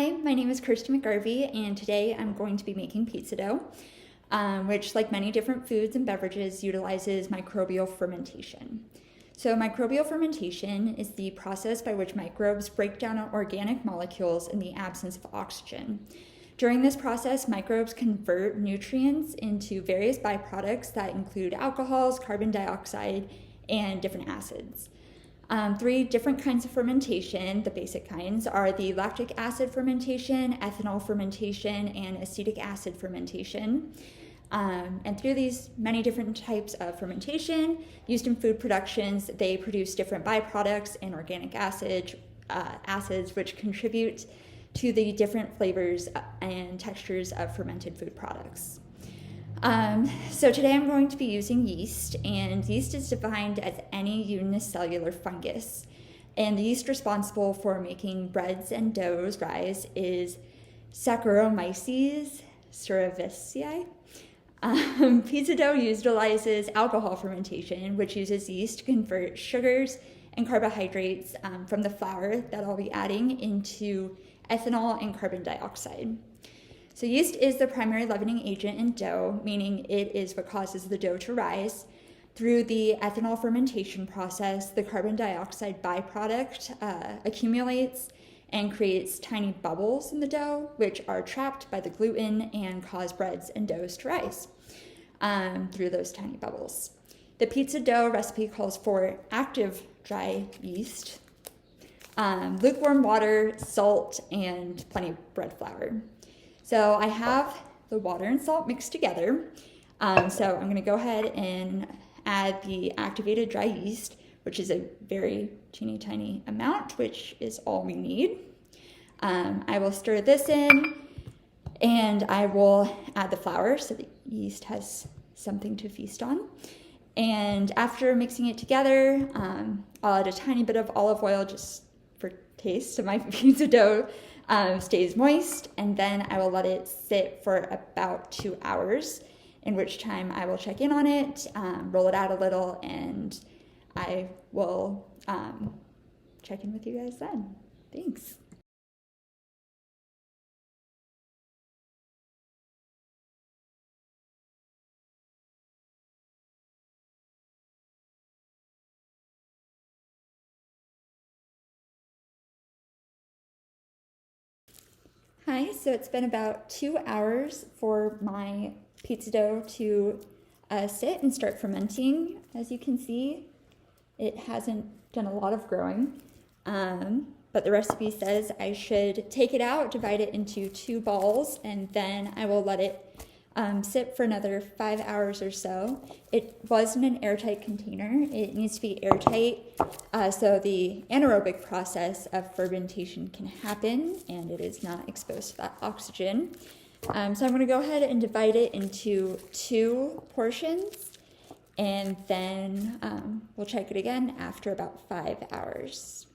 Hi, my name is Kirsty McGarvey, and today I'm going to be making pizza dough, which, like many different foods and beverages, utilizes microbial fermentation. So microbial fermentation is the process by which microbes break down organic molecules in the absence of oxygen. During this process, microbes convert nutrients into various byproducts that include alcohols, carbon dioxide, and different acids. Three different kinds of fermentation, the basic kinds, are the lactic acid fermentation, ethanol fermentation, and acetic acid fermentation. And through these many different types of fermentation used in food productions, they produce different byproducts and organic acids which contribute to the different flavors and textures of fermented food products. So today I'm going to be using yeast, and yeast is defined as any unicellular fungus. And the yeast responsible for making breads and doughs rise is Saccharomyces cerevisiae. Pizza dough utilizes alcohol fermentation, which uses yeast to convert sugars and carbohydrates from the flour that I'll be adding into ethanol and carbon dioxide. So yeast is the primary leavening agent in dough, meaning it is what causes the dough to rise. Through the ethanol fermentation process, the carbon dioxide byproduct accumulates and creates tiny bubbles in the dough, which are trapped by the gluten and cause breads and doughs to rise through those tiny bubbles. The pizza dough recipe calls for active dry yeast, lukewarm water, salt, and plenty of bread flour. So I have the water and salt mixed together. So I'm going to go ahead and add the activated dry yeast, which is a very teeny tiny amount, which is all we need. I will stir this in, and I will add the flour so the yeast has something to feast on. And after mixing it together, I'll add a tiny bit of olive oil just for taste, so my pizza dough stays moist, and then I will let it sit for about 2 hours, in which time I will check in on it, roll it out a little, and I will check in with you guys then. Thanks. Hi, so it's been about 2 hours for my pizza dough to sit and start fermenting. As you can see, it hasn't done a lot of growing, but the recipe says I should take it out, divide it into 2 balls, and then I will let it sit for another 5 hours or so. It was in an airtight container. It needs to be airtight so the anaerobic process of fermentation can happen and it is not exposed to that oxygen. So I'm going to go ahead and divide it into 2 portions, and then we'll check it again after about 5 hours.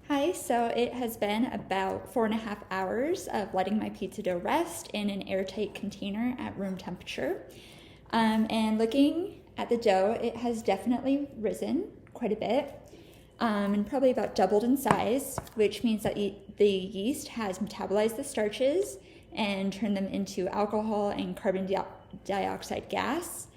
Hi, so it has been about 4.5 hours of letting my pizza dough rest in an airtight container at room temperature. And looking at the dough, it has definitely risen quite a bit, and probably about doubled in size, which means that the yeast has metabolized the starches and turned them into alcohol and carbon dioxide gas.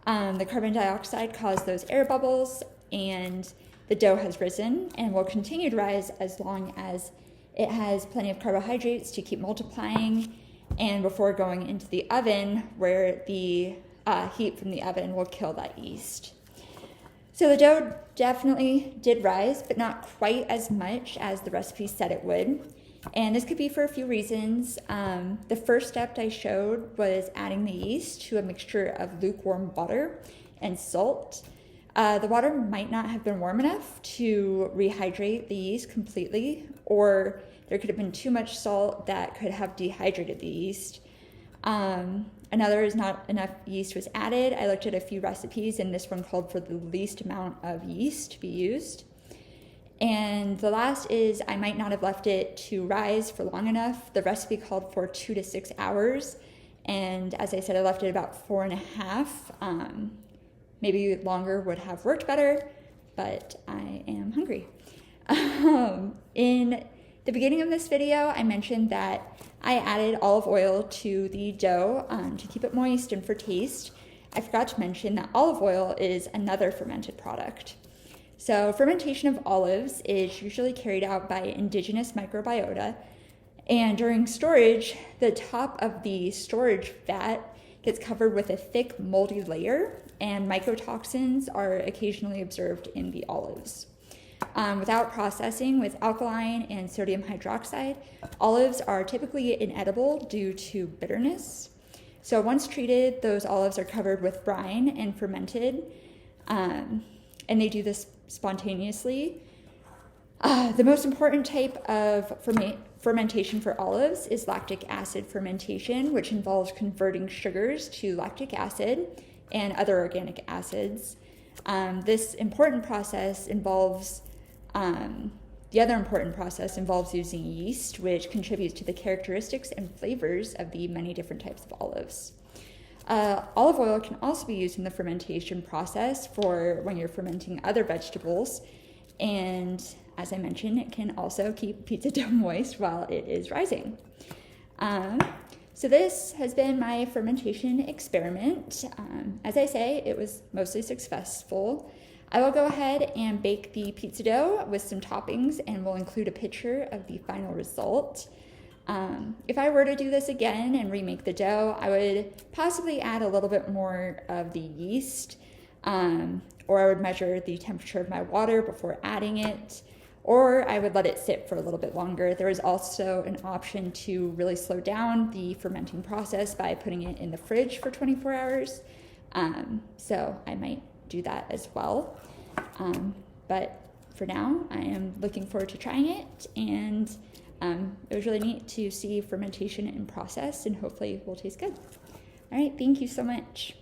The carbon dioxide caused those air bubbles, and the dough has risen and will continue to rise as long as it has plenty of carbohydrates to keep multiplying, and before going into the oven, where the heat from the oven will kill that yeast. So the dough definitely did rise, but not quite as much as the recipe said it would. And this could be for a few reasons. The first step I showed was adding the yeast to a mixture of lukewarm water and salt. The water might not have been warm enough to rehydrate the yeast completely, or there could have been too much salt that could have dehydrated the yeast. Another is not enough yeast was added. I looked at a few recipes, and this one called for the least amount of yeast to be used. And the last is I might not have left it to rise for long enough. The recipe called for 2 to 6 hours. And as I said, I left it about 4.5. Maybe longer would have worked better, but I am hungry. In the beginning of this video, I mentioned that I added olive oil to the dough to keep it moist and for taste. I forgot to mention that olive oil is another fermented product. So fermentation of olives is usually carried out by indigenous microbiota, and during storage, the top of the storage vat gets covered with a thick moldy layer, and mycotoxins are occasionally observed in the olives. Without processing with alkaline and sodium hydroxide, olives are typically inedible due to bitterness. So once treated, those olives are covered with brine and fermented, and they do this spontaneously. The most important type of fermentation for olives is lactic acid fermentation, which involves converting sugars to lactic acid and other organic acids. This important process involves the other important process involves using yeast, which contributes to the characteristics and flavors of the many different types of olives. Olive oil can also be used in the fermentation process for when you're fermenting other vegetables. And as I mentioned, it can also keep pizza dough moist while it is rising. So this has been my fermentation experiment. As I say, it was mostly successful. I will go ahead and bake the pizza dough with some toppings, and we'll include a picture of the final result. If I were to do this again and remake the dough, I would possibly add a little bit more of the yeast, or I would measure the temperature of my water before adding it, or I would let it sit for a little bit longer. There is also an option to really slow down the fermenting process by putting it in the fridge for 24 hours. So I might do that as well. But for now, I am looking forward to trying it, and it was really neat to see fermentation in process, and hopefully it will taste good. All right, thank you so much.